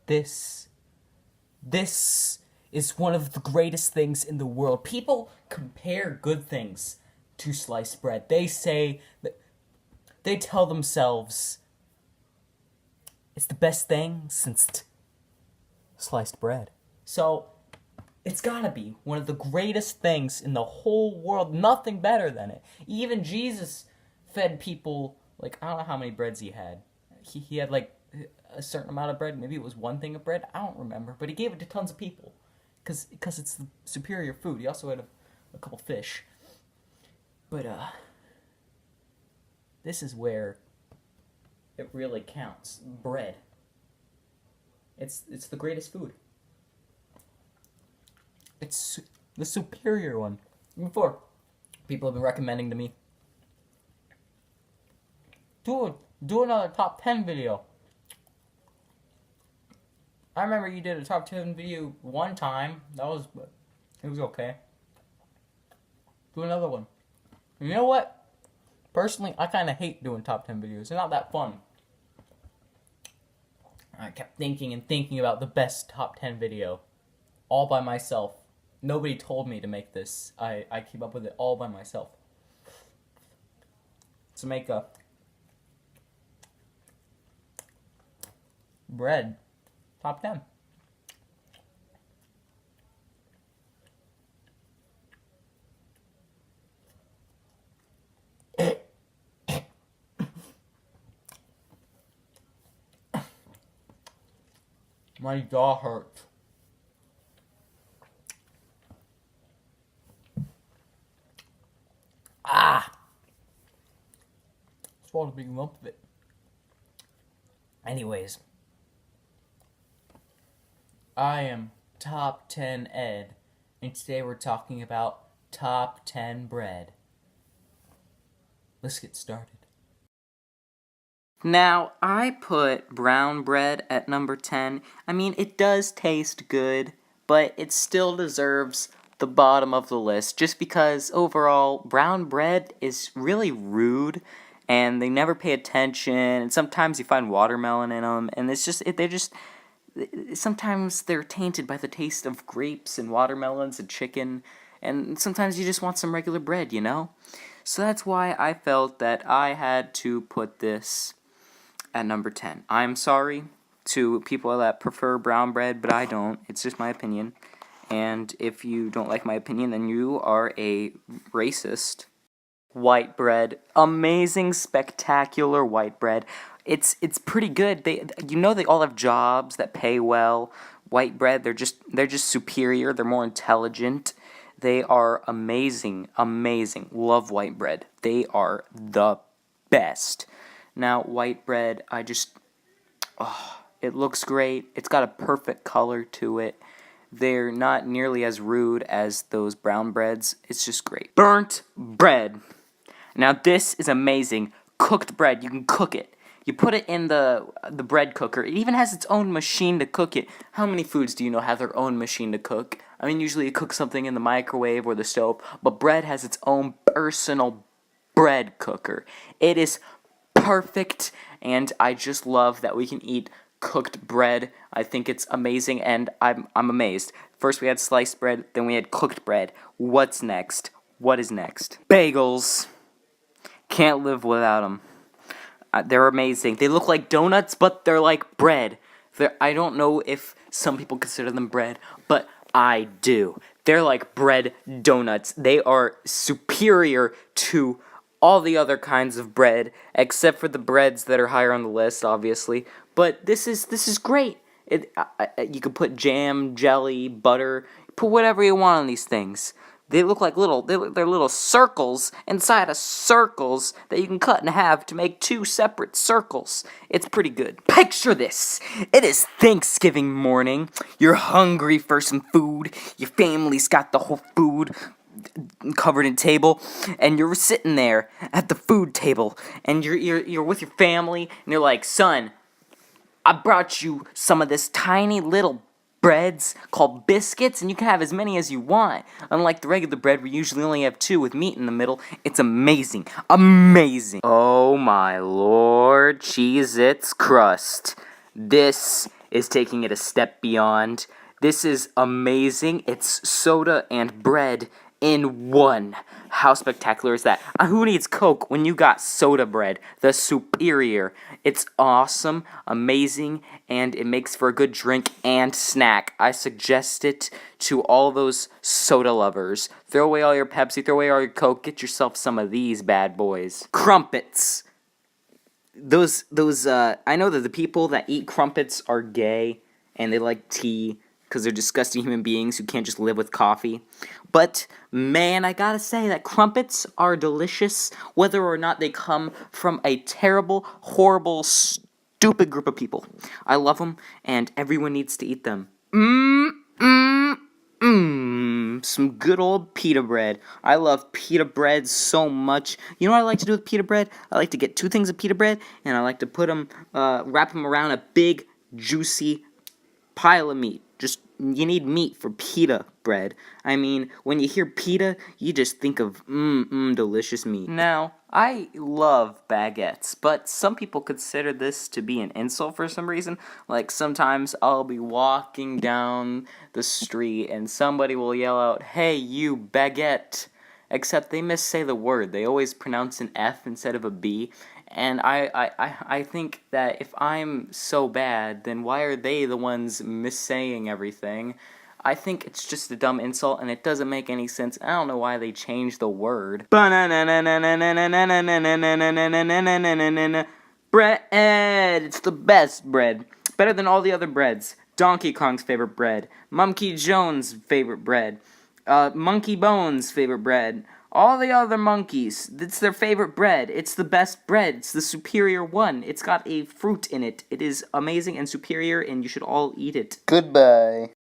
This is one of the greatest things in the world. People compare good things to sliced bread. They say that they tell themselves it's the best thing since sliced bread. So it's gotta be one of the greatest things in the whole world. Nothing better than it. Even Jesus fed people, like, I don't know how many breads he had. He had, like, a certain amount of bread. Maybe it was one thing of bread. I don't remember. But he gave it to tons of people. Because it's the superior food. He also had a couple fish. But, this is where it really counts. Bread. It's the greatest food. It's the superior one. Before, people have been recommending to me, do another top 10 video. I remember you did a top 10 video one time. It was okay. Do another one. You know what? Personally, I kind of hate doing top 10 videos. They're not that fun. I kept thinking and thinking about the best top 10 video. All by myself. Nobody told me to make this. I came up with it all by myself. To make a bread top 10. My jaw hurts. Swallowed a big lump of it. Anyways, I am Top 10 Ed, and today we're talking about Top 10 Bread. Let's get started. Now, I put brown bread at number 10. I mean, it does taste good, but it still deserves the bottom of the list, just because overall, brown bread is really rude, and they never pay attention, and sometimes you find watermelon in them, and sometimes they're tainted by the taste of grapes and watermelons and chicken, and sometimes you just want some regular bread, you know? So that's why I felt that I had to put this at number 10. I'm sorry to people that prefer brown bread, but I don't. It's just my opinion. And if you don't like my opinion, then you are a racist. White bread. Amazing, spectacular white bread. It's pretty good. They all have jobs that pay well. White bread, they're just superior. They're more intelligent. They are amazing. Love white bread. They are the best. Now, white bread, it looks great. It's got a perfect color to it. They're not nearly as rude as those brown breads. It's just great. Burnt bread. Now, this is amazing. Cooked bread. You can cook it. You put it in the bread cooker. It even has its own machine to cook it. How many foods do you know have their own machine to cook? I mean, usually you cook something in the microwave or the stove, but bread has its own personal bread cooker. It is perfect, and I just love that we can eat cooked bread. I think it's amazing, and I'm amazed. First we had sliced bread, then we had cooked bread. What's next? What is next? Bagels. Can't live without them. They're amazing. They look like donuts, but they're like bread. I don't know if some people consider them bread, but I do. They're like bread donuts. They are superior to all the other kinds of bread, except for the breads that are higher on the list, obviously. But this is great. You could put jam, jelly, butter, put whatever you want on these things. They look like they're little circles inside of circles that you can cut in half to make two separate circles. It's pretty good. Picture this. It is Thanksgiving morning. You're hungry for some food. Your family's got the whole food covered in table, and you're sitting there at the food table, and you're with your family, and you're like, son, I brought you some of this tiny little breads called biscuits, and you can have as many as you want. Unlike the regular bread, we usually only have two with meat in the middle. It's amazing. Oh my lord, Cheez-Its crust. This is taking it a step beyond. This is amazing. It's soda and bread in one. How spectacular is that? Who needs Coke when you got soda bread, the superior? It's awesome, amazing, and it makes for a good drink and snack. I suggest it to all those soda lovers. Throw away all your Pepsi, throw away all your Coke, get yourself some of these bad boys. Crumpets. Those I know that the people that eat crumpets are gay and they like tea because they're disgusting human beings who can't just live with coffee. But man, I gotta say that crumpets are delicious whether or not they come from a terrible, horrible, stupid group of people. I love them and everyone needs to eat them. Some good old pita bread. I love pita bread so much. You know what I like to do with pita bread? I like to get 2 things of pita bread, and I like to put them, wrap them around a big, juicy pile of meat. Just, you need meat for pita bread. I mean, when you hear pita, you just think of, delicious meat. Now, I love baguettes, but some people consider this to be an insult for some reason. Like, sometimes I'll be walking down the street and somebody will yell out, "Hey, you baguette!" Except they missay the word. They always pronounce an F instead of a B. And I think that if I'm so bad, then why are they the ones missaying everything? I think it's just a dumb insult, and it doesn't make any sense. I don't know why they changed the word. Bread! It's the best bread. Better than all the other breads. Donkey Kong's favorite bread. Monkey Jones' favorite bread. Monkey Bones' favorite bread. All the other monkeys, it's their favorite bread. It's the best bread. It's the superior one. It's got a fruit in it. It is amazing and superior, and you should all eat it. Goodbye.